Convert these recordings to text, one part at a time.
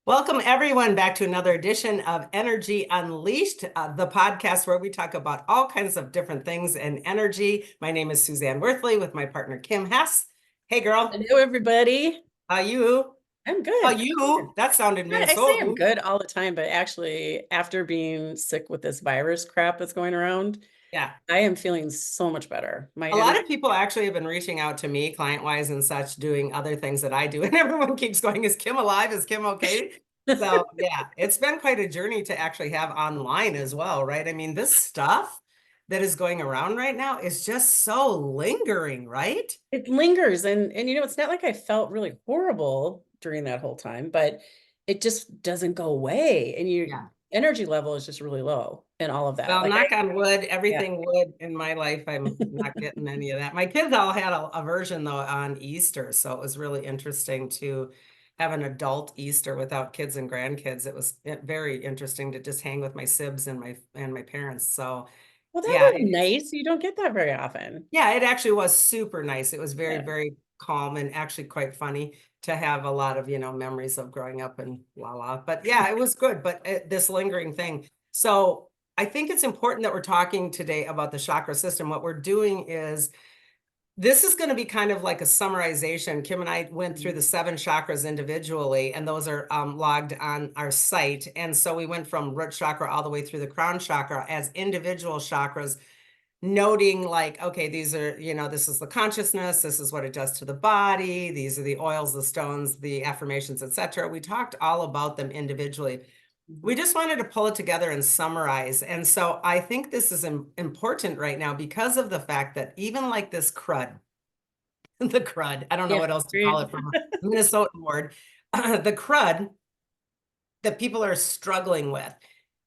Welcome, everyone, back to another edition of Energy Unleashed, the podcast where we talk about all kinds of different things and energy. My name is Suzanne Worthley with my partner, Kim Hess. Hey, girl. Hello, everybody. How you? I'm How good. you? That sounded I say I'm Minnesota. good all the time, but actually, after being sick with this virus crap that's going around, Yeah. I am feeling so much better. My A lot energy. of people actually have been reaching out to me, client-wise and such, doing other things that I do. And everyone keeps going, is Kim alive? Is Kim okay? So, yeah, it's been quite a journey to actually have online as well, right? I mean, this stuff that is going around right now is just so lingering, right? It lingers, and it's not like I felt really horrible during that whole time, but it just doesn't go away, and your Yeah. energy level is just really low and all of that. Well, Like knock on wood, yeah. everything wood in my life. I'm not getting any of that. My kids all had a version though on Easter, so it was really interesting to have an adult Easter without kids and grandkids. It was very interesting to just hang with my sibs and my parents. So Well, that yeah, was nice. You don't get that very often. yeah, it actually was super nice. It was very, Yeah. very calm and actually quite funny to have a lot of, memories of growing up and la la. But yeah, it was good. But this lingering thing. So I think it's important that we're talking today about the chakra system. What we're doing is this is going to be kind of like a summarization. Kim and I went through the 7 chakras individually, and those are logged on our site. And so we went from root chakra all the way through the crown chakra as individual chakras, noting like, okay, these are, this is the consciousness, this is what it does to the body, these are the oils, the stones, the affirmations, etc. We talked all about them individually. We Mhm. just wanted to pull it together and summarize. And so I think this is important right now because of the fact that even like this crud, the crud, I don't know Yeah. what else to call Great. it from a Minnesotan word, the crud that people are struggling with,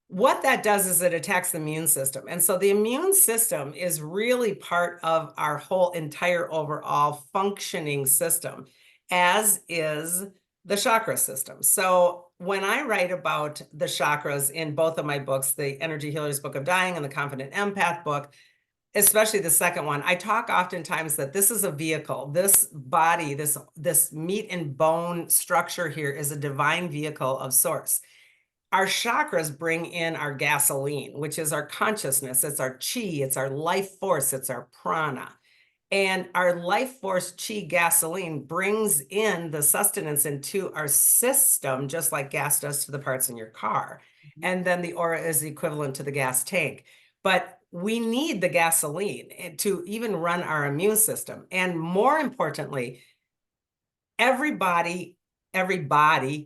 what that does is it attacks the immune system. And so the immune system is really part of our whole entire overall functioning system, as is the chakra system. So when I write about the chakras in both of my books, the Energy Healer's Book of Dying and the Confident Empath book, especially the second one, I talk oftentimes that this is a vehicle. This body, this meat and bone structure here is a divine vehicle of sorts. Our chakras bring in our gasoline, which is our consciousness. It's our chi, it's our life force, it's our prana. And our life force chi gasoline brings in the sustenance into our system, just like gas does to the parts in your car. And then the aura is equivalent to the gas tank. But we need the gasoline to even run our immune system. And more importantly, everybody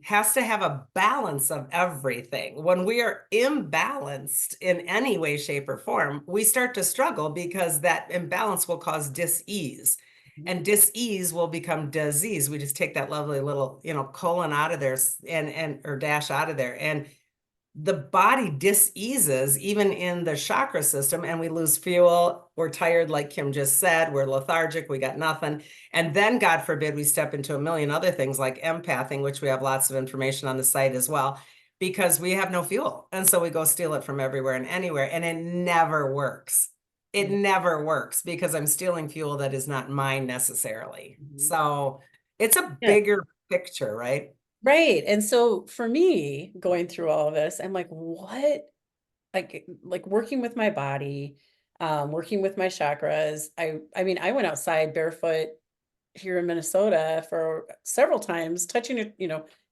has to have a balance of everything. When we are imbalanced in any way, shape, or form, we start to struggle because that imbalance will cause dis-ease. And dis-ease will become disease. We just take that lovely little, colon out of there and or dash out of there. And the body diseases even in the chakra system, and we lose fuel. We're tired, like Kim just said. We're lethargic. We got nothing. And then, God forbid, we step into a million other things like empathing, which we have lots of information on the site as well, because we have no fuel. And so we go steal it from everywhere and anywhere, and it never works. It Yeah. never works because I'm stealing fuel that is not mine necessarily. Mhm. So it's a Yeah. bigger picture, right? Right. And so for me, going through all of this, I'm like, what? Like working with my body, working with my chakras. I mean, I went outside barefoot here in Minnesota for several times, touching it,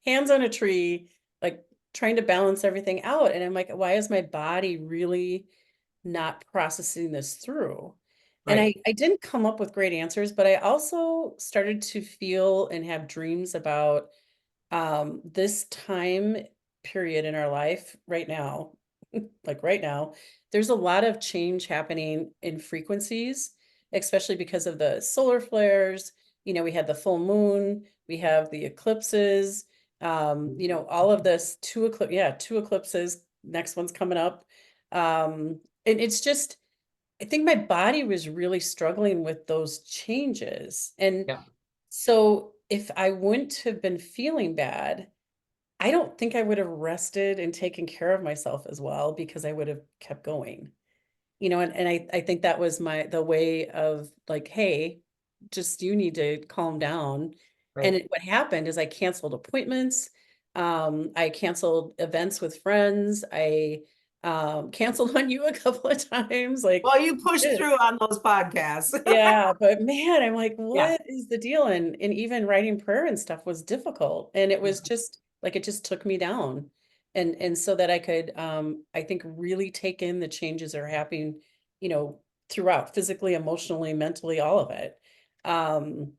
hands on a tree, like trying to balance everything out. And I'm like, why is my body really not processing this through? And Right. I didn't come up with great answers, but I also started to feel and have dreams about this time period in our life right now, like right now, there's a lot of change happening in frequencies, especially because of the solar flares. We had the full moon, we have the eclipses, all of this two eclipses. Next one's coming up. And it's just, I think my body was really struggling with those changes. And Yeah. so if I wouldn't have been feeling bad, I don't think I would have rested and taken care of myself as well because I would have kept going. And I think that was the way of like, hey, just you need to calm down. And Right. what happened is I canceled appointments. I canceled events with friends. I canceled on you a couple of times. Like, Well, you pushed through on those podcasts. yeah, but man, I'm like, Yeah. what is the deal? And even writing prayer and stuff was difficult. And it was Mhm. just like it just took me down. And so that I could I think really take in the changes that are happening, you know, throughout physically, emotionally, mentally, all of it. Um,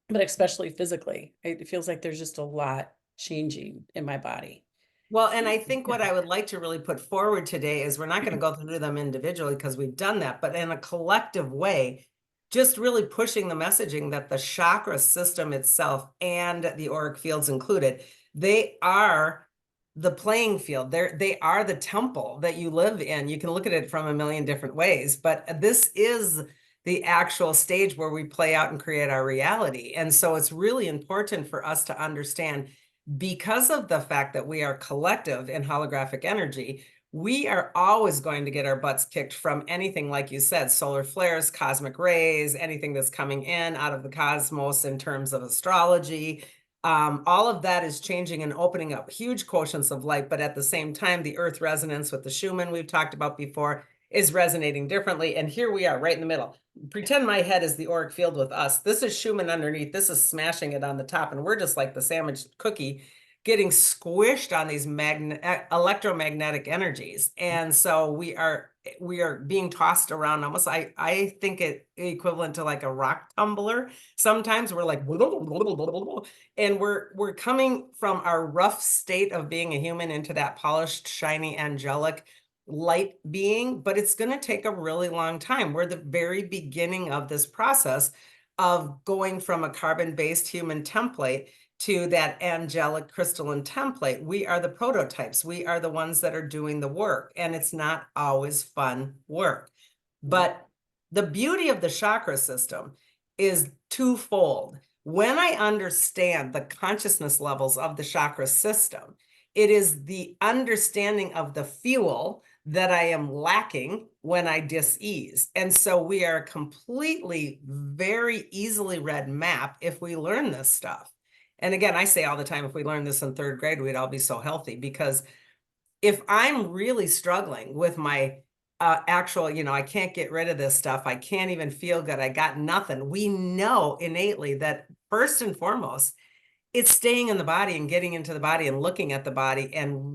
but especially physically. It feels like there's just a lot changing in my body. Well, and I think Yeah. what I would like to really put forward today is we're not going to go through them individually because we've done that, but in a collective way, just really pushing the messaging that the chakra system itself and the auric fields included, they are the playing field. They are the temple that you live in. You can look at it from a million different ways, but this is the actual stage where we play out and create our reality. And so it's really important for us to understand, because of the fact that we are collective in holographic energy, we are always going to get our butts kicked from anything, like you said, solar flares, cosmic rays, anything that's coming in out of the cosmos in terms of astrology. All of that is changing and opening up huge quotients of light. But at the same time, the earth resonance with the Schumann we've talked about before is resonating differently. And here we are right in the middle. Pretend my head is the auric field with us. This is Schumann underneath. This is smashing it on the top. And we're just like the sandwich cookie getting squished on these electromagnetic energies. And so we are being tossed around almost, I think it equivalent to like a rock tumbler. Sometimes we're like, and we're coming from our rough state of being a human into that polished, shiny, angelic light being, but it's going to take a really long time. We're the very beginning of this process of going from a carbon-based human template to that angelic crystalline template. We are the prototypes. We are the ones that are doing the work, and it's not always fun work. But the beauty of the chakra system is twofold. When I understand the consciousness levels of the chakra system, it is the understanding of the fuel that I am lacking when I dis-ease. And so we are a completely, very easily read map if we learn this stuff. And again, I say all the time, if we learned this in third grade, we'd all be so healthy. Because if I'm really struggling with my actual, I can't get rid of this stuff, I can't even feel good, I got nothing, we know innately that first and foremost, it's staying in the body and getting into the body and looking at the body and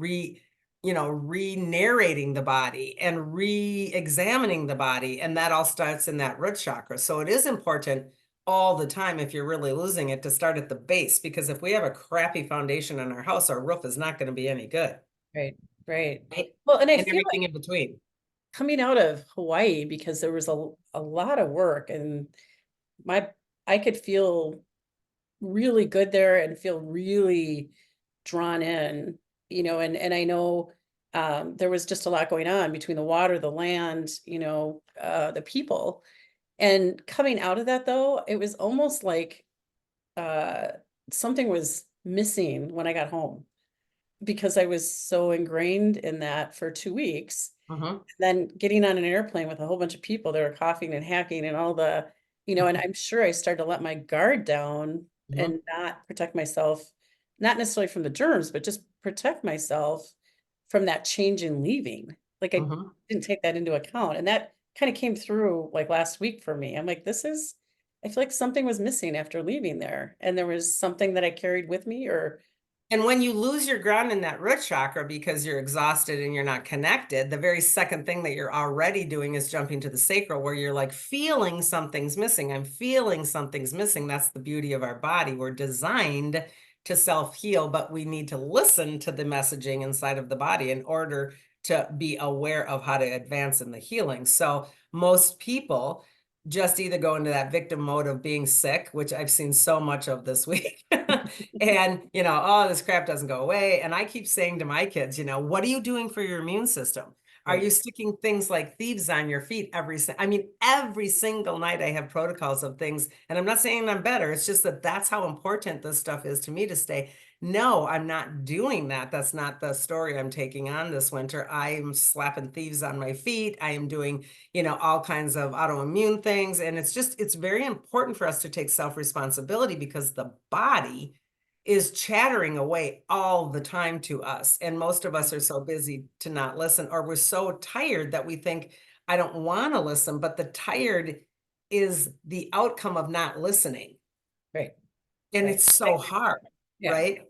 re-narrating the body and re-examining the body. And that all starts in that root chakra. So it is important all the time, if you're really losing it, to start at the base, because if we have a crappy foundation in our house, our roof is not going to be any good. Right, right. Right? Well, and I And feel everything like in between. coming out of Hawaii, because there was a lot of work, and my I could feel really good there and feel really drawn in, and I know there was just a lot going on between the water, the land, the people. And coming out of that, though, it was almost like uh something was missing when I got home, because I was so ingrained in that for 2 weeks. Mhm. Then getting on an airplane with a whole bunch of people that were coughing and hacking and all the, and I'm sure I started to let my guard down Mhm. and not protect myself, not necessarily from the germs, but just protect myself from that change in leaving. Like I Mhm. didn't take that into account. And that kind of came through like last week for me. I'm like, I feel like something was missing after leaving there. And there was something that I carried with me, or And when you lose your ground in that root chakra because you're exhausted and you're not connected, the very second thing that you're already doing is jumping to the sacral, where you're like feeling something's missing. I'm feeling something's missing. That's the beauty of our body. We're designed to self-heal, but we need to listen to the messaging inside of the body in order to be aware of how to advance in the healing. So most people just either go into that victim mode of being sick, which I've seen so much of this week. And, oh, this crap doesn't go away. And I keep saying to my kids, what are you doing for your immune system? Are right, you sticking things like thieves on your feet every single night I have protocols of things, and I'm not saying I'm better. It's just that that's how important this stuff is to me to stay. No, I'm not doing that. That's not the story I'm taking on this winter. I'm slapping thieves on my feet. I am doing, all kinds of autoimmune things. And it's very important for us to take self-responsibility, because the body is chattering away all the time to us. And most of us are so busy to not listen, or we're so tired that we think, I don't want to listen, but the tired is the outcome of not listening. Right. And Right. it's so hard, Yeah. right?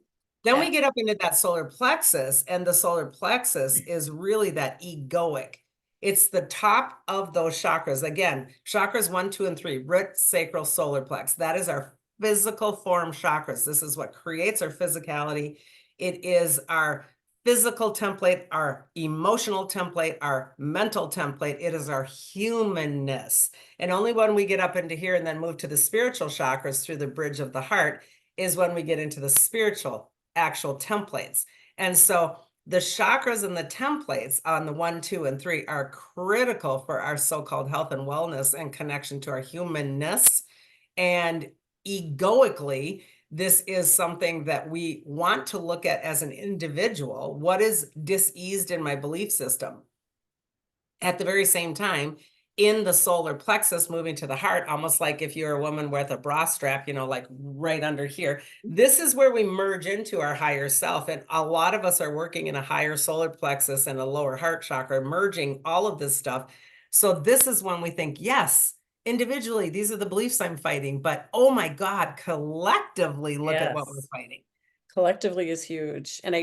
Then Yeah. we get up into that solar plexus, and the solar plexus is really that egoic. It's the top of those chakras. Again, chakras 1, 2, and 3, root, sacral, solar plex. That is our physical form chakras. This is what creates our physicality. It is our physical template, our emotional template, our mental template. It is our humanness. And only when we get up into here and then move to the spiritual chakras through the bridge of the heart is when we get into the spiritual actual templates. And so the chakras and the templates on the 1, 2, and 3 are critical for our so-called health and wellness and connection to our humanness. And egoically, this is something that we want to look at as an individual. What is diseased in my belief system? At the very same time, in the solar plexus moving to the heart, almost like if you're a woman with a bra strap, like right under here, this is where we merge into our higher self. And a lot of us are working in a higher solar plexus and a lower heart chakra, merging all of this stuff. So this is when we think, yes, individually, these are the beliefs I'm fighting, but oh my God, collectively, look at what we're Yes. fighting. Collectively is huge. And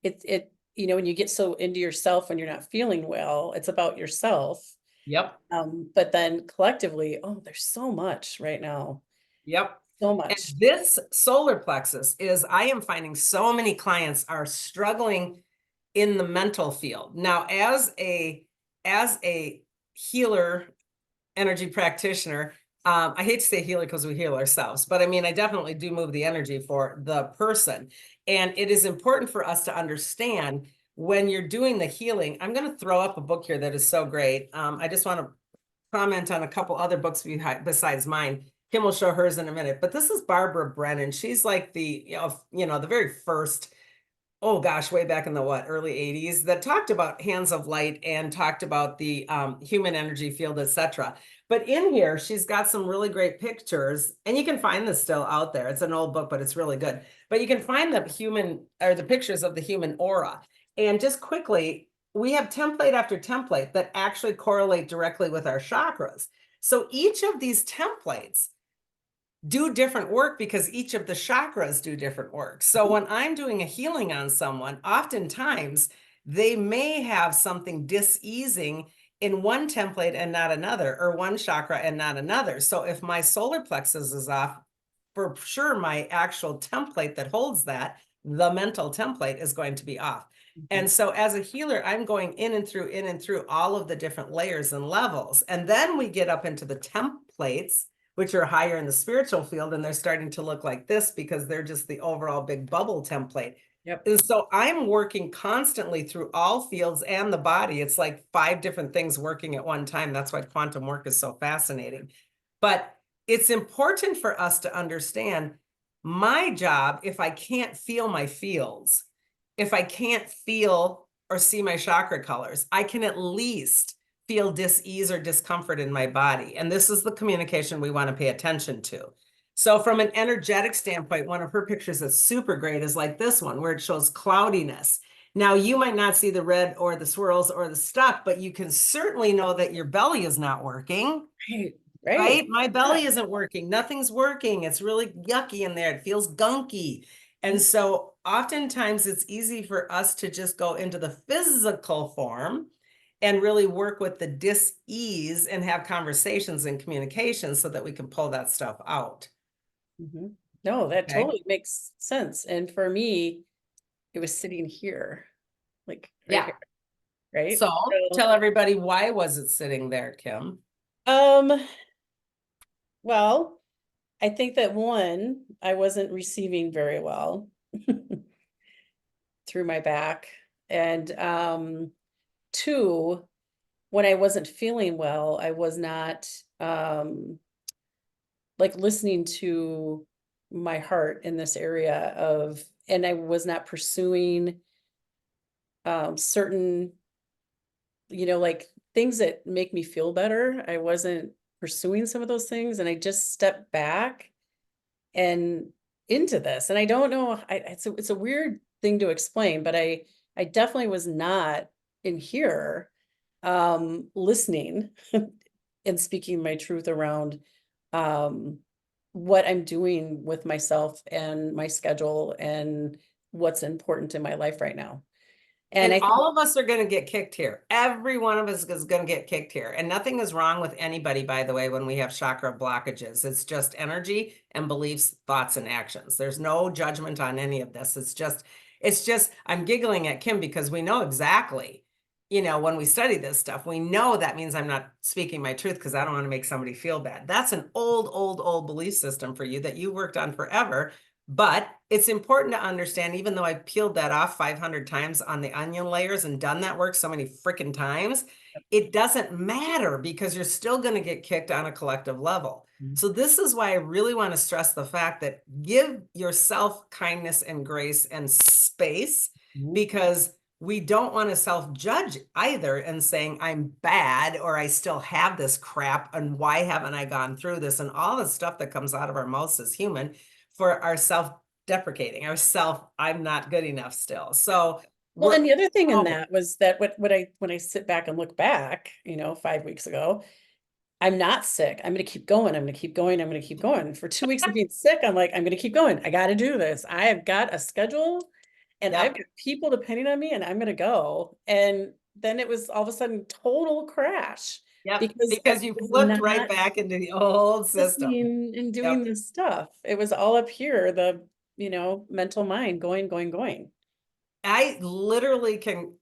when you get so into yourself when you're not feeling well, it's about yourself. Yep. But then collectively, oh, there's so much right now. Yep. So And much. this solar plexus is, I am finding so many clients are struggling in the mental field. Now, as a healer, energy practitioner, I hate to say healer because we heal ourselves, but I mean, I definitely do move the energy for the person. And it is important for us to understand when you're doing the healing. I'm going to throw up a book here that is so great. I just want to comment on a couple other books besides mine. Kim will show hers in a minute, but this is Barbara Brennan. She's like the very first, oh gosh, way back in the early 80s, that talked about hands of light and talked about the human energy field, etc. But in here, she's got some really great pictures, and you can find this still out there. It's an old book, but it's really good. But you can find the pictures of the human aura. And just quickly, we have template after template that actually correlate directly with our chakras. So each of these templates do different work because each of the chakras do different work. So when I'm doing a healing on someone, oftentimes they may have something diseasing in one template and not another, or one chakra and not another. So if my solar plexus is off, for sure my actual template that holds that, the mental template, is going to be off. And so as a healer, I'm going in and through all of the different layers and levels. And then we get up into the templates, which are higher in the spiritual field, and they're starting to look like this because they're just the overall big bubble template. Yep. And so I'm working constantly through all fields and the body. It's like 5 different things working at one time. That's why quantum work is so fascinating. But it's important for us to understand my job, if I can't feel my fields, if I can't feel or see my chakra colors, I can at least feel dis-ease or discomfort in my body. And this is the communication we want to pay attention to. So from an energetic standpoint, one of her pictures that's super great is like this one, where it shows cloudiness. Now, you might not see the red or the swirls or the stuff, but you can certainly know that your belly is not working. Right. Right? My belly Yeah. isn't working. Nothing's working. It's really yucky in there. It feels gunky. And so oftentimes it's easy for us to just go into the physical form and really work with the dis-ease and have conversations and communication so that we can pull that stuff out. No, that Okay. totally makes sense. And for me, it was sitting here, like right Yeah. here, right? So tell everybody, why was it sitting there, Kim? Um, well, I think that one, I wasn't receiving very well through my back. And two, when I wasn't feeling well, I was not like listening to my heart in this area and I was not pursuing certain, like things that make me feel better. I wasn't pursuing some of those things, and I just stepped back, and into this. And I don't know, it's a weird thing to explain, but I definitely was not in here listening and speaking my truth around what I'm doing with myself and my schedule and what's important in my life right now. And And I think, all of us are going to get kicked here. Every one of us is going to get kicked here. And nothing is wrong with anybody, by the way, when we have chakra blockages. It's just energy and beliefs, thoughts, and actions. There's no judgment on any of this. It's just, I'm giggling at Kim because we know exactly, when we study this stuff, we know that means I'm not speaking my truth because I don't want to make somebody feel bad. That's an old belief system for you that you worked on forever. But it's important to understand, even though I peeled that off 500 times on the onion layers and done that work so many freaking times, it doesn't matter because you're still going to get kicked on a collective level. So this is why I really want to stress the fact that give yourself kindness and grace and space, because we don't want to self-judge either and saying I'm bad or I still have this crap and why haven't I gone through this, and all the stuff that comes out of our mouths as human for our self-deprecating, I'm not good enough still. So well, and the other thing in that was that when I sit back and look back, 5 weeks ago, I'm not sick. I'm going to keep going. I'm going to keep going. I'm going to keep going. For 2 weeks of being sick, I'm like, I'm going to keep going. I got to do this. I have got a schedule and I've got people depending on me and I'm going to go. And then it was all of a sudden total crash. Yep, Because you flipped right back into the old system. And doing this stuff. It was all up here, the, mental mind going. I literally can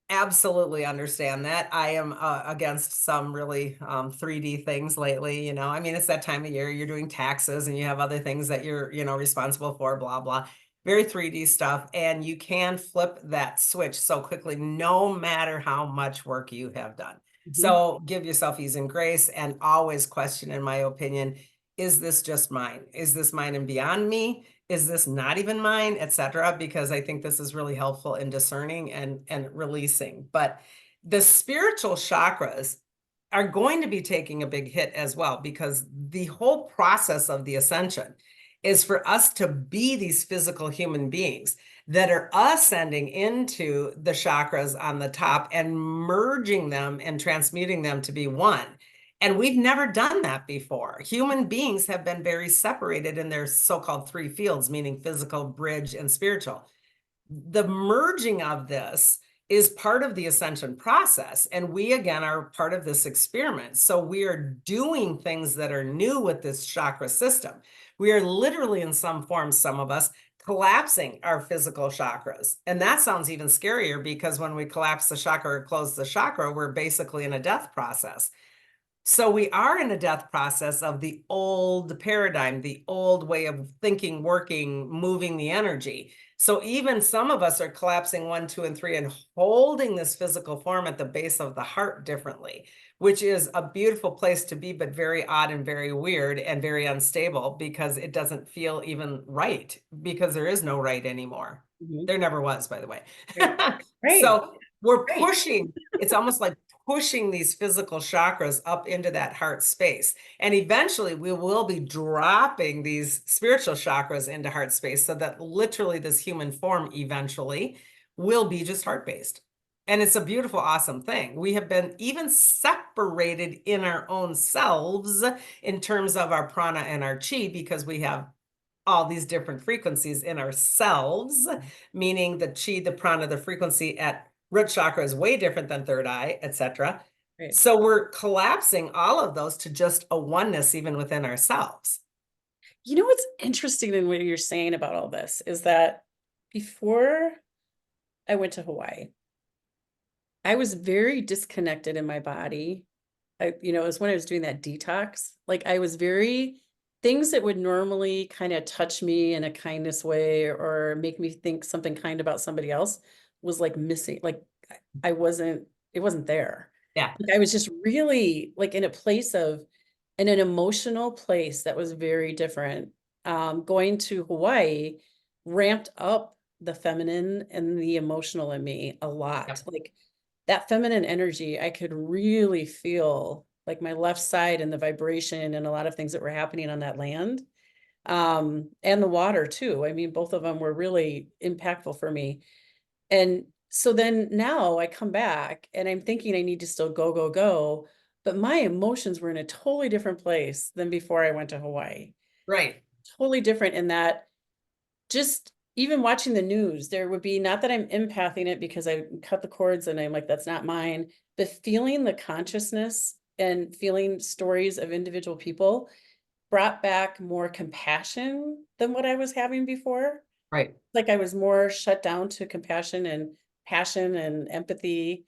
absolutely understand that. I am against some really 3D things lately. I mean, it's that time of year, you're doing taxes and you have other things that you're, responsible for, blah, blah. Very 3D stuff. And you can flip that switch so quickly, no matter how much work you have done. So give yourself ease and grace and always question, in my opinion, is this just mine? Is this mine and beyond me? Is this not even mine, etc.? Because I think this is really helpful in discerning and releasing. But the spiritual chakras are going to be taking a big hit as well, because the whole process of the ascension is for us to be these physical human beings that are ascending into the chakras on the top and merging them and transmuting them to be one. And we've never done that before. Human beings have been very separated in their so-called three fields, meaning physical, bridge, and spiritual. The merging of this is part of the ascension process. And we, again, are part of this experiment. So we are doing things that are new with this chakra system. We are literally, in some form, some of us, collapsing our physical chakras. And that sounds even scarier, because when we collapse the chakra or close the chakra, we're basically in a death process. So we are in a death process of the old paradigm, the old way of thinking, working, moving the energy. So even some of us are collapsing 1, 2, and 3 and holding this physical form at the base of the heart differently, which is a beautiful place to be, but very odd and very weird and very unstable, because it doesn't feel even right, because there is no right anymore. There never was, by the way. Right. So we're pushing, it's almost like pushing these physical chakras up into that heart space. And eventually we will be dropping these spiritual chakras into heart space, so that literally this human form eventually will be just heart-based. And it's a beautiful, awesome thing. We have been even separated in our own selves in terms of our prana and our chi, because we have all these different frequencies in ourselves, meaning the chi, the prana, the frequency at root chakra is way different than third eye, etc. Right. So we're collapsing all of those to just a oneness even within ourselves. What's interesting in what you're saying about all this is that before I went to Hawaii, I was very disconnected in my body. It was when I was doing that detox. Like I was things that would normally kind of touch me in a kindness way or make me think something kind about somebody else was like missing. Like it wasn't there. Yeah. Like, I was just really like in an emotional place that was very different. Going to Hawaii ramped up the feminine and the emotional in me a lot. Yep. Like that feminine energy, I could really feel like my left side and the vibration and a lot of things that were happening on that land And the water too. I mean, both of them were really impactful for me. And so then now I come back and I'm thinking I need to still go, go, go. But my emotions were in a totally different place than before I went to Hawaii. Right. Totally different in that just even watching the news, there would be not that I'm empathing it because I cut the cords and I'm like, that's not mine, but feeling the consciousness and feeling stories of individual people brought back more compassion than what I was having before. Right. Like I was more shut down to compassion and passion and empathy.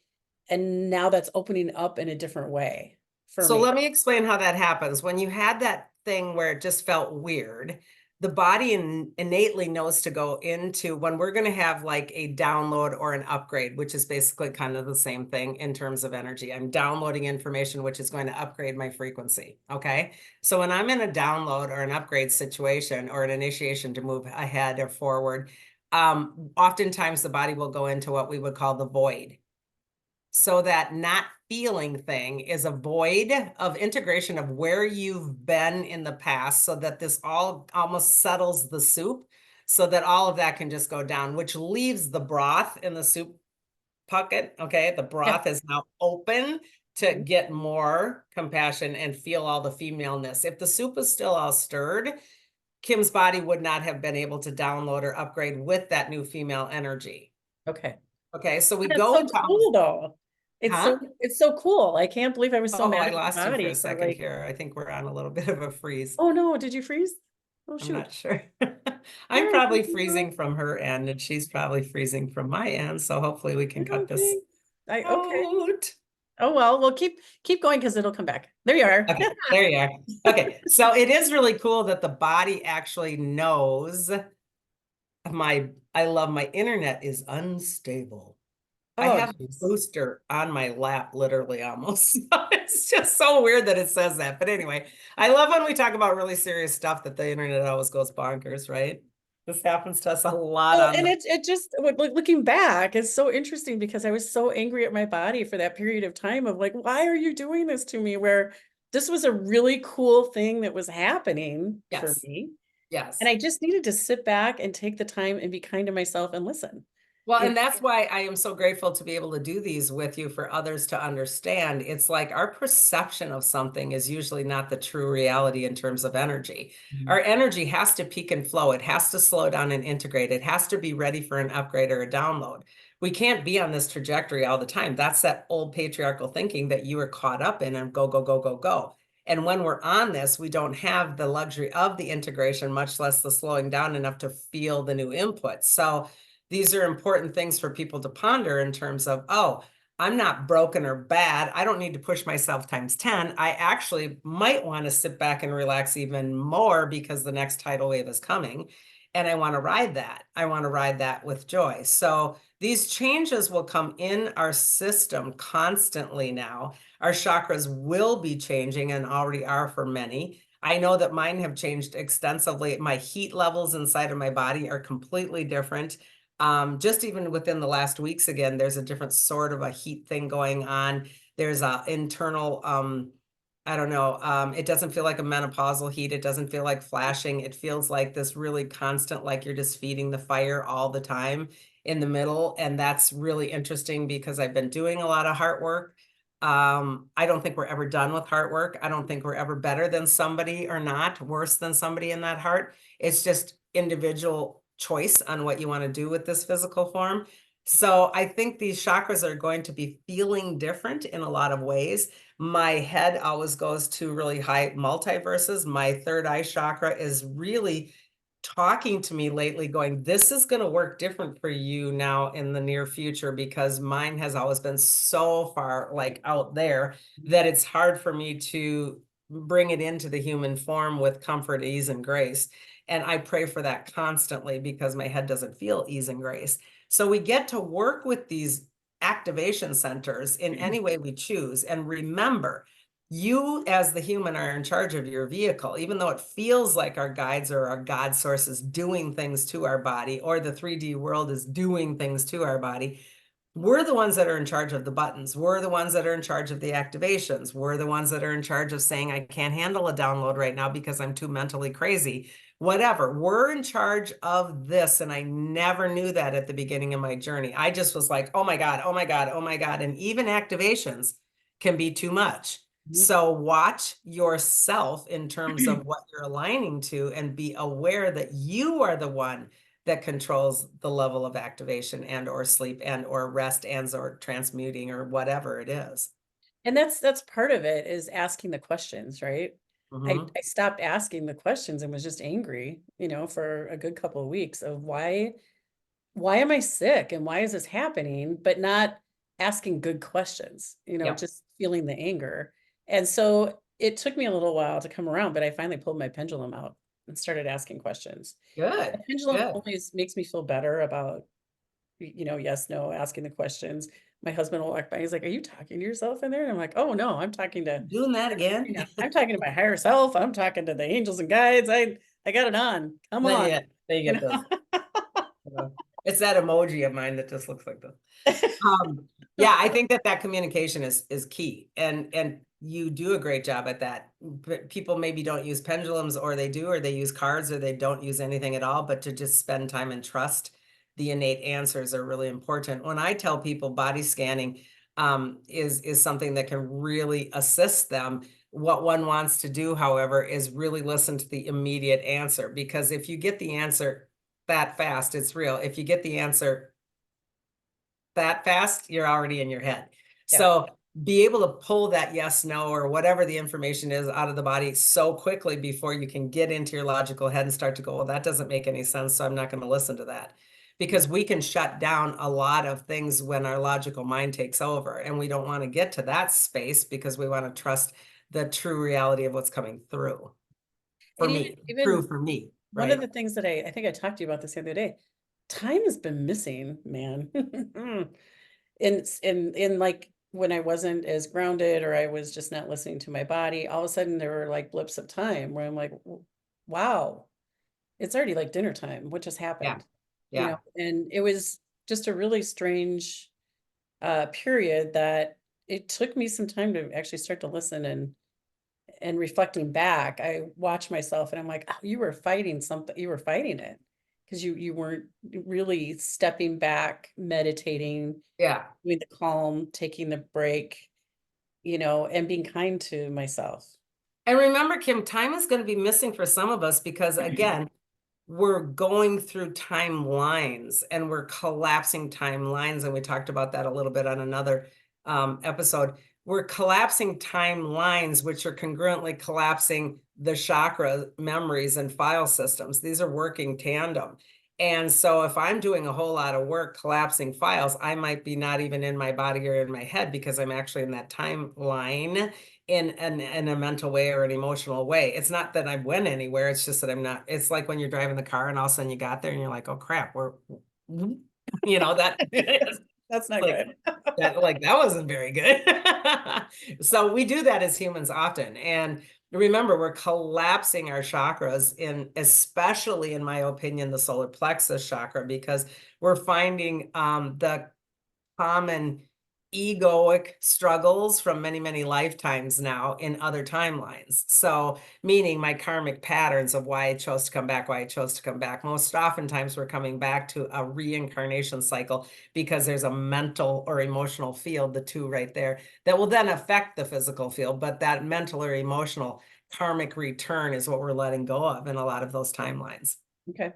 And now that's opening up in a different way for So me. let me explain how that happens. When you had that thing where it just felt weird, the body innately knows to go into when we're going to have like a download or an upgrade, which is basically kind of the same thing in terms of energy. I'm downloading information, which is going to upgrade my frequency. Okay. So when I'm in a download or an upgrade situation or an initiation to move ahead or forward, oftentimes the body will go into what we would call the void. So that not feeling thing is a void of integration of where you've been in the past so that this all almost settles the soup so that all of that can just go down, which leaves the broth in the soup bucket. Okay. The Yeah. broth is now open to Mhm. get more compassion and feel all the femaleness. If the soup is still all stirred, Kim's body would not have been able to download or upgrade with that new female energy. Okay. Okay. So we That's go so into almost, cool though. huh? It's so cool. I can't believe I was so Oh, mad I at my lost you for a body for second like, here. I think we're on a little bit of a freeze. oh no, did you freeze? Oh I'm shoot. not sure. Where I'm are probably you? freezing from her end, and she's probably freezing from my end. So hopefully we I can cut don't this think I okay. out. Oh well, we'll keep going because it'll come back. There you are. Okay, there you are. Okay, so it is really cool that the body actually knows I love my internet is unstable. I Oh have a jeez. booster on my lap, literally almost. It's just so weird that it says that. But anyway, I love when we talk about really serious stuff that the internet always goes bonkers, right? This happens to us a lot Well, on and the. it just looking back, it's so interesting because I was so angry at my body for that period of time of like, why are you doing this to me? Where this was a really cool thing that was happening for Yes, me. And yes. I just needed to sit back and take the time and be kind to myself and listen. Well, You and that's why I am so grateful to be able to do these with you for others to understand. It's like our perception of something is usually not the true reality in terms of energy. know. Our energy has to peak and flow. It has to slow down and integrate. It has to be ready for an upgrade or a download. We can't be on this trajectory all the time. That's that old patriarchal thinking that you were caught up in and go, go, go, go, go. And when we're on this, we don't have the luxury of the integration, much less the slowing down enough to feel the new input. So these are important things for people to ponder in terms of, oh, I'm not broken or bad. I don't need to push myself times 10. I actually might want to sit back and relax even more because the next tidal wave is coming. And I want to ride that. I want to ride that with joy. So these changes will come in our system constantly now. Our chakras will be changing and already are for many. I know that mine have changed extensively. My heat levels inside of my body are completely different. Just even within the last weeks, again, there's a different sort of a heat thing going on. There's a internal, I don't know, it doesn't feel like a menopausal heat. It doesn't feel like flashing. It feels like this really constant, like you're just feeding the fire all the time in the middle. And that's really interesting because I've been doing a lot of heart work. I don't think we're ever done with heart work. I don't think we're ever better than somebody or not, worse than somebody in that heart. It's just individual choice on what you want to do with this physical form. So I think these chakras are going to be feeling different in a lot of ways. My head always goes to really high multiverses. My third eye chakra is really talking to me lately going, this is going to work different for you now in the near future because mine has always been so far like out there that it's hard for me to bring it into the human form with comfort, ease, and grace. And I pray for that constantly because my head doesn't feel ease and grace. So we get to work with these activation centers in any way we choose. And remember, you as the human are in charge of your vehicle, even though it feels like our guides or our God source is doing things to our body, or the 3D world is doing things to our body. we're the ones that are in charge of the buttons. We're the ones that are in charge of the activations. We're the ones that are in charge of saying, I can't handle a download right now because I'm too mentally crazy. Whatever. We're in charge of this. And I never knew that at the beginning of my journey. I just was like, oh my God, oh my God, oh my God. And even activations can be too much. Mhm. So watch yourself in terms of what you're aligning to and be aware that you are the one that controls the level of activation and or sleep and or rest and or transmuting or whatever it is. And that's part of it, is asking the questions, right? Mhm. I stopped asking the questions and was just angry, for a good couple of weeks of why am I sick and why is this happening, but not asking good questions, Yep. just feeling the anger. And so it took me a little while to come around, but I finally pulled my pendulum out and started asking questions. The Good. pendulum Good. always makes me feel better about, yes, no, asking the questions. My husband will walk by, he's like, "Are you talking to yourself in there?" And I'm like, "Oh no, I'm talking to, Doing that again. I'm talking to my higher self. I'm talking to the angels and guides. I got it on. Come Then on." you You get this. know? It's that emoji of mine that just looks like this. Yeah, I think that communication is key, and you do a great job at that. But people maybe don't use pendulums, or they use cards, or they don't use anything at all. But to just spend time and trust the innate answers are really important. When I tell people body scanning is something that can really assist them, what one wants to do, however, is really listen to the immediate answer, because if you get the answer that fast, it's real. If you get the answer that fast, you're already in your head. Yeah. So be able to pull that yes, no, or whatever the information is out of the body so quickly before you can get into your logical head and start to go, well, that doesn't make any sense, so I'm not going to listen to that. Because we can shut down a lot of things when our logical mind takes over. And we don't want to get to that space because we want to trust the true reality of what's coming through. For And me, true even for me, one of right? the things that I think I talked to you about this the other day, time has been missing, man. In like when I wasn't as grounded, or I was just not listening to my body, all of a sudden there were like blips of time where I'm like, wow, it's already like dinner time. What just Yeah. happened?" Yeah. And it was just a really strange period that it took me some time to actually start to listen. And reflecting back, I watch myself and I'm like, "Oh, you were fighting something. You were fighting it because you weren't really stepping back, meditating, Yeah. doing the calm, taking the break, and being kind to myself." And remember, Kim, time is going to be missing for some of us because, again, we're going through timelines and we're collapsing timelines. And we talked about that a little bit on another episode. We're collapsing timelines, which are congruently collapsing the chakra memories and file systems. These are working tandem. And so if I'm doing a whole lot of work collapsing files, I might be not even in my body or in my head because I'm actually in that timeline in a mental way or an emotional way. It's not that I went anywhere. It's just that I'm not. It's like when you're driving the car and all of a sudden you got there and you're like, oh crap, we're, that That's not like good. that wasn't very good. So we do that as humans often. And remember, we're collapsing our chakras especially in my opinion, the solar plexus chakra, because we're finding the common egoic struggles from many, many lifetimes now in other timelines. So, meaning my karmic patterns of why I chose to come back, why I chose to come back. Most oftentimes, we're coming back to a reincarnation cycle because there's a mental or emotional field, the two right there, that will then affect the physical field. But that mental or emotional karmic return is what we're letting go of in a lot of those timelines. Okay.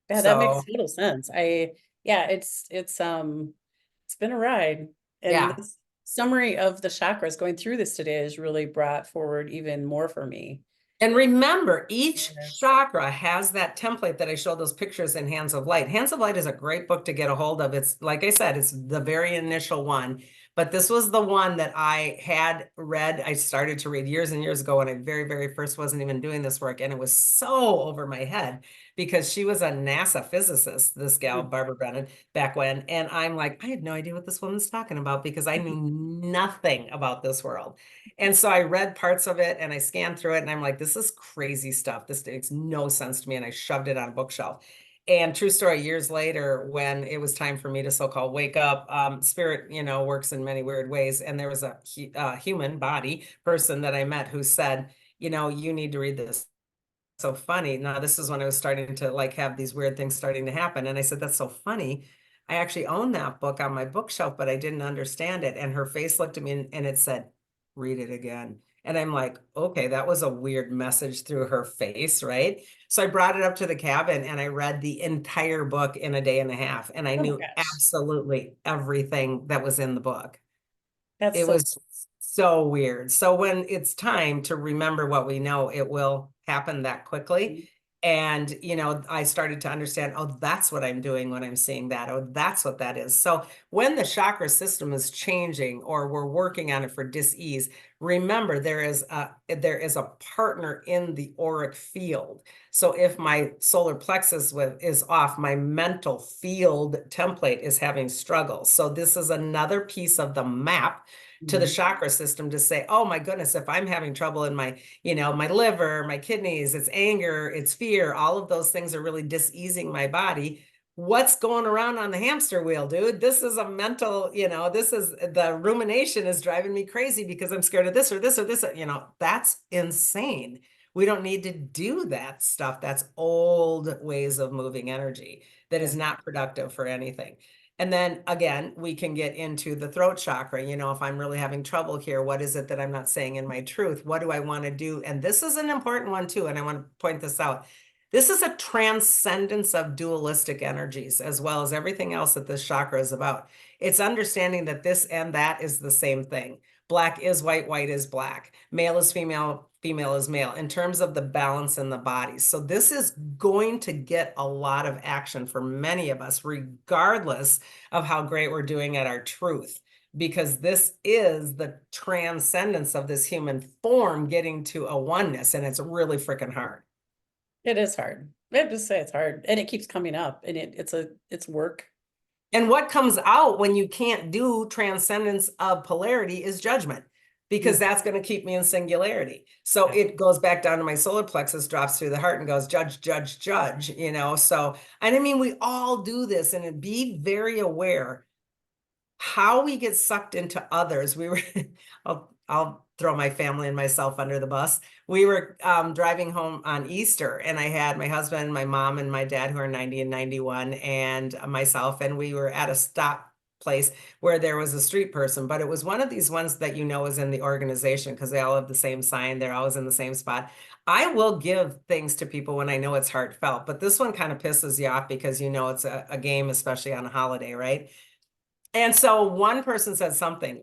Yeah, that makes So, total sense. Yeah, it's been a ride. And yeah. this summary of the chakras going through this today has really brought forward even more for me. And remember, each Awareness. chakra has that template that I showed those pictures in Hands of Light. Hands of Light is a great book to get a hold of. It's, like I said, it's the very initial one, but this was the one that I had read. I started to read years and years ago when I very, very first wasn't even doing this work. And it was so over my head because she was a NASA physicist, this gal, Mhm. Barbara Brennan, back when. And I'm like, I have no idea what this woman's talking about because I knew nothing about this world. And so I read parts of it and I scanned through it and I'm like, this is crazy stuff. This makes no sense to me. And I shoved it on a bookshelf. And true story, years later, when it was time for me to so-called wake up, spirit, works in many weird ways. And there was a human body person that I met who said, you need to read this. So funny. Now, this is when I was starting to like have these weird things starting to happen. And I said, that's so funny. I actually own that book on my bookshelf, but I didn't understand it. And her face looked at me and it said, read it again. And I'm like, okay, that was a weird message through her face, right? So I brought it up to the cabin and I read the entire book in a day and a half. And I Oh my knew gosh. absolutely everything that was in the book. That's It so was so weird. So when it's time to remember what we know, it will happen that quickly. cool. And, I started to understand, oh, that's what I'm doing when I'm seeing that. Oh, that's what that is. So when the chakra system is changing or we're working on it for dis-ease, remember there is a partner in the auric field. So if my solar plexus is off, my mental field template is having struggles. So this is another piece of the map to the Mhm. chakra system to say, oh my goodness, if I'm having trouble in my liver, my kidneys, it's anger, it's fear, all of those things are really dis-easing my body. What's going around on the hamster wheel, dude? This is a mental, this is the rumination is driving me crazy because I'm scared of this or this or this, that's insane. We don't need to do that stuff. That's old ways of moving energy that Yeah. is not productive for anything. And then again, we can get into the throat chakra. If I'm really having trouble here, what is it that I'm not saying in my truth? What do I want to do? And this is an important one too. And I want to point this out. This is a transcendence of dualistic energies, as well as everything else that this chakra is about. It's understanding that this and that is the same thing. Black is white, white is black. Male is female, female is male in terms of the balance in the body. So this is going to get a lot of action for many of us, regardless of how great we're doing at our truth, because this is the transcendence of this human form getting to a oneness, and it's really freaking hard. It is hard. I have to say it's hard. And it keeps coming up and it's work. And what comes out when you can't do transcendence of polarity is judgment, because Mm. that's going to keep me in singularity. So Yeah. it goes back down to my solar plexus, drops through the heart and goes, judge, judge, judge, So, and I mean, we all do this, and be very aware how we get sucked into others. I'll throw my family and myself under the bus. We were driving home on Easter, and I had my husband, my mom, and my dad, who are 90 and 91, and myself, and we were at a stop place where there was a street person, but it was one of these ones that is in the organization because they all have the same sign. They're always in the same spot. I will give things to people when I know it's heartfelt, but this one kind of pisses you off because it's a game, especially on a holiday, right? And so one person said something,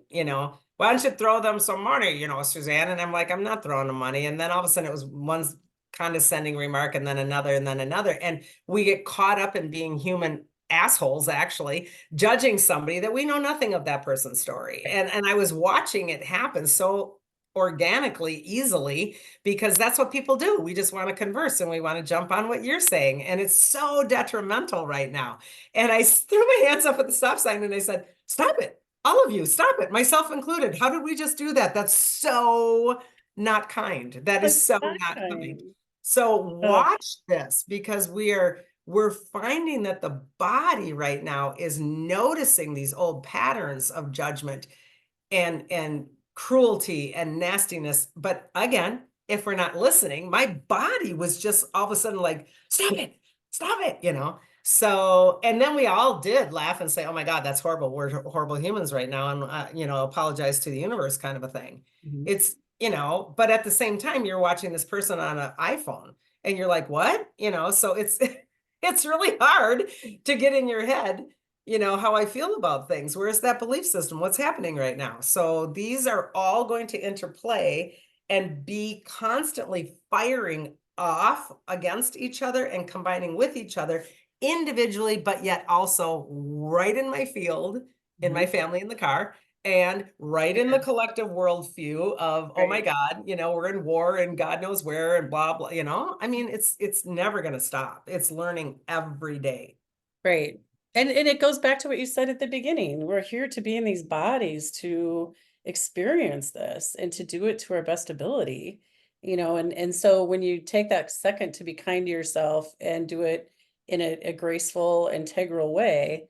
why don't you throw them some money, Suzanne? And I'm like, I'm not throwing them money. And then all of a sudden it was one condescending remark and then another and then another. And we get caught up in being human assholes, actually, judging somebody that we know nothing of that person's story. And I was watching it happen so organically, easily, because that's what people do. We just want to converse and we want to jump on what you're saying. And it's so detrimental right now. And I threw my hands up at the stop sign and I said, stop it. All of you, stop it, myself included. How did we just do that? That's so not kind. That is It's so not not kind. kind. So Oh, watch this, because we're finding that the body right now is noticing these old patterns of judgment and cruelty and nastiness. But again, if we're not listening, my body was just all of a sudden like, stop it. So, and then we all did laugh and say, oh my God, that's horrible. We're horrible humans right now. And, apologize to the universe kind of a thing. mhm. It's, but at the same time, you're watching this person on an iPhone and you're like, what? So it's really hard to get in your head how I feel about things. Where's that belief system? What's happening right now? So these are all going to interplay and be constantly firing off against each other and combining with each other individually, but yet also right in my field, in my Mhm. family, in the car, and right in the Yeah. collective worldview of, oh my Right. God, we're in war and God knows where and blah, blah, I mean, it's never going to stop. It's learning every day. Right. And it goes back to what you said at the beginning. We're here to be in these bodies to experience this and to do it to our best ability, and so when you take that second to be kind to yourself and do it in a graceful, integral way,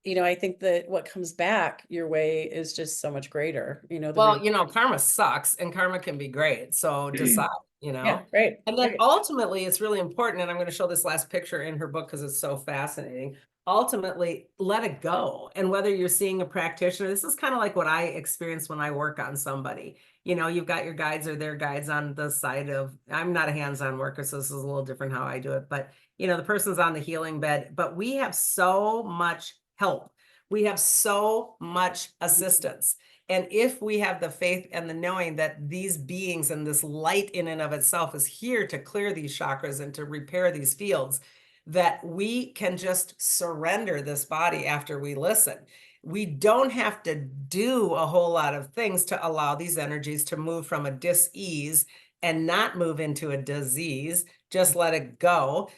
I think that what comes back your way is just so much greater, Well, karma sucks and karma can be great. So decide, Yeah, right, And then right. ultimately, it's really important. And I'm going to show this last picture in her book because it's so fascinating. Ultimately, let it go. And whether you're seeing a practitioner, this is kind of like what I experience when I work on somebody. You've got your guides or their guides on the side of, I'm not a hands-on worker, so this is a little different how I do it. But, the person's on the healing bed, but we have so much help. We have so much assistance. And if we have the faith and the knowing that these beings and this light in and of itself is here to clear these chakras and to repair these fields, that we can just surrender this body after we listen. We don't have to do a whole lot of things to allow these energies to move from a dis-ease and not move into a disease. Just let it go.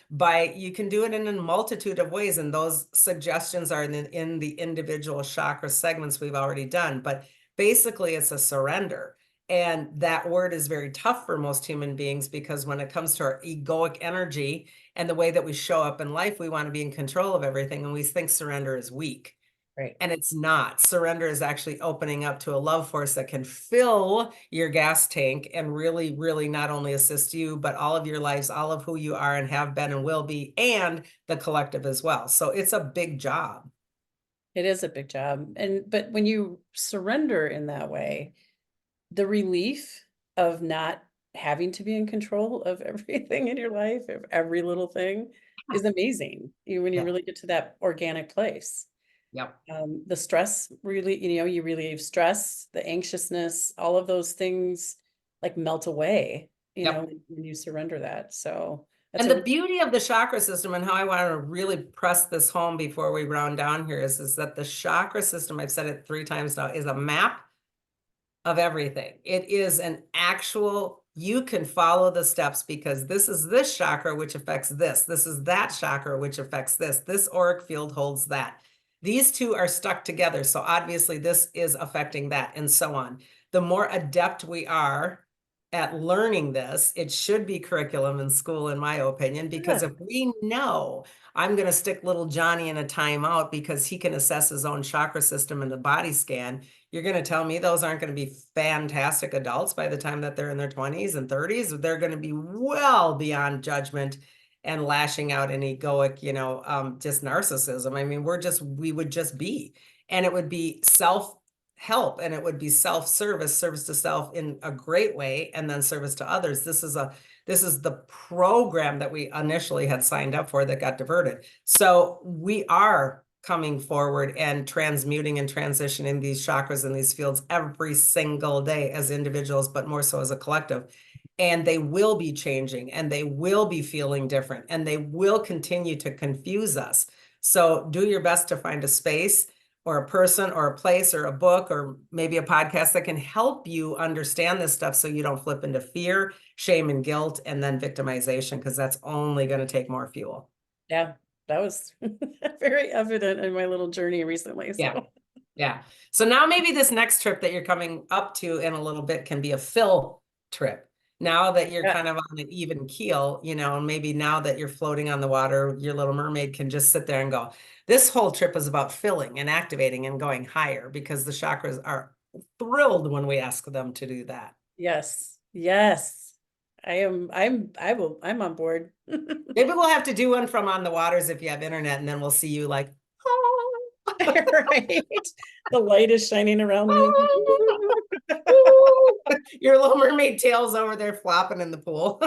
You can do it in a multitude of ways, and those suggestions are in the individual chakra segments we've already done. But basically, it's a surrender. And that word is very tough for most human beings because when it comes to our egoic energy and the way that we show up in life, we want to be in control of everything. And we think surrender is weak. Right. And it's not. Surrender is actually opening up to a love force that can fill your gas tank and really, really not only assist you, but all of your lives, all of who you are and have been and will be, and the collective as well. So it's a big job. It is a big job. But when you surrender in that way, the relief of not having to be in control of everything in your life, of every little thing, is amazing. When you Yeah. really get to that organic place. Yep. The stress really, you relieve stress, the anxiousness, all of those things like melt away, Yep. when you surrender that. So that's And the beauty of the chakra system and how I want to really press this home before we round down here is that the chakra system, I've said it 3 times now, is a map of everything. It is an actual, you can follow the steps because this is this chakra, which affects this. This is that chakra, which affects this. This auric field holds that. These two are stuck together. So obviously this is affecting that and so on. The more adept we are at learning this, it should be curriculum in school, in my opinion, because if we know I'm going to stick little Johnny in a timeout because he can assess his own chakra system in the body scan, you're going to tell me those aren't going to be fantastic adults by the time that they're in their 20s and 30s. They're going to be well beyond judgment and lashing out and egoic, just narcissism. I mean, we would just be, and it would be self-help and it would be self-service, service to self in a great way, and then service to others. This is the program that we initially had signed up for that got diverted. So we are coming forward and transmuting and transitioning these chakras and these fields every single day as individuals, but more so as a collective. And they will be changing and they will be feeling different and they will continue to confuse us. So do your best to find a space or a person or a place or a book or maybe a podcast that can help you understand this stuff so you don't flip into fear, shame, and guilt, and then victimization, because that's only going to take more fuel. Yeah, that was very evident in my little journey recently. So. Yeah. Yeah. So now maybe this next trip that you're coming up to in a little bit can be a fill trip. Now that you're kind of on an even keel, and maybe now that you're floating on the water, your little mermaid can just sit there and go, this whole trip is about filling and activating and going higher, because the chakras are thrilled when we ask them to do that. Yes. Yes. I'm on board. Maybe we'll have to do one from on the waters if you have internet, and then we'll see you like, right. The light is shining around me. Your little mermaid tail's over there flopping in the pool.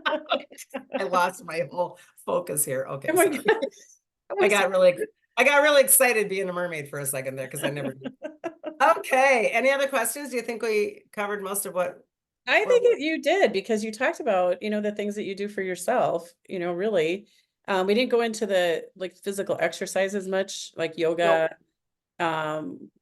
I lost my whole focus here. Okay, Oh my sorry. God. I got really excited being a mermaid for a second there because I never did. Okay, any other questions? Do you think we covered most of what? I think you did, because you talked about, the things that you do for yourself, really. We didn't go into the physical exercises much, like yoga,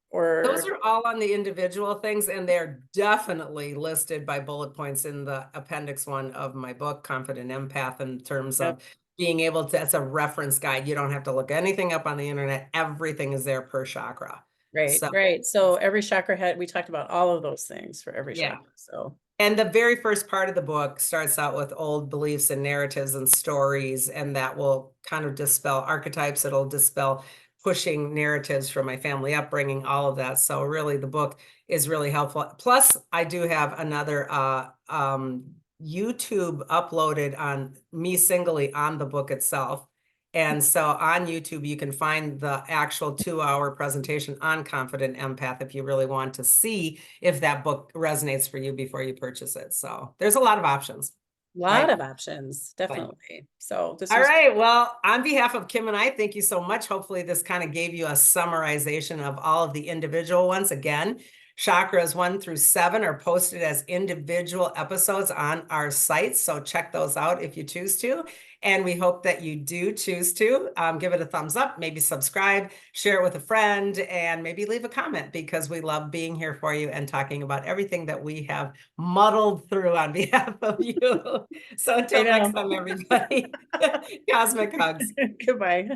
or those are all on the individual things, and they're definitely listed by bullet points in the appendix 1 of my book, Confident Empath, in terms of being able to, it's a reference guide. You don't have to look anything up on the internet. Everything is there per chakra. Right, So, right. So every chakra we talked about all of those things for every chakra. So And the very first part of the book starts out with old beliefs and narratives and stories, and that will kind of dispel archetypes. It'll dispel pushing narratives from my family upbringing, all of that. So really the book is really helpful. Plus, I do have another YouTube uploaded on me singly on the book itself. And so on YouTube, you can find the actual 2-hour presentation on Confident Empath if you really want to see if that book resonates for you before you purchase it. So there's a lot of options. Lot of options, definitely. So this All was right. Well, on behalf of Kim and I, thank you so much. Hopefully this kind of gave you a summarization of all of the individual ones. Again, chakras 1 through 7 are posted as individual episodes on our site. So check those out if you choose to. And we hope that you do choose to give it a thumbs up, maybe subscribe, share it with a friend, and maybe leave a comment, because we love being here for you and talking about everything that we have muddled through on behalf of you. So until next time, everybody, cosmic hugs. Goodbye.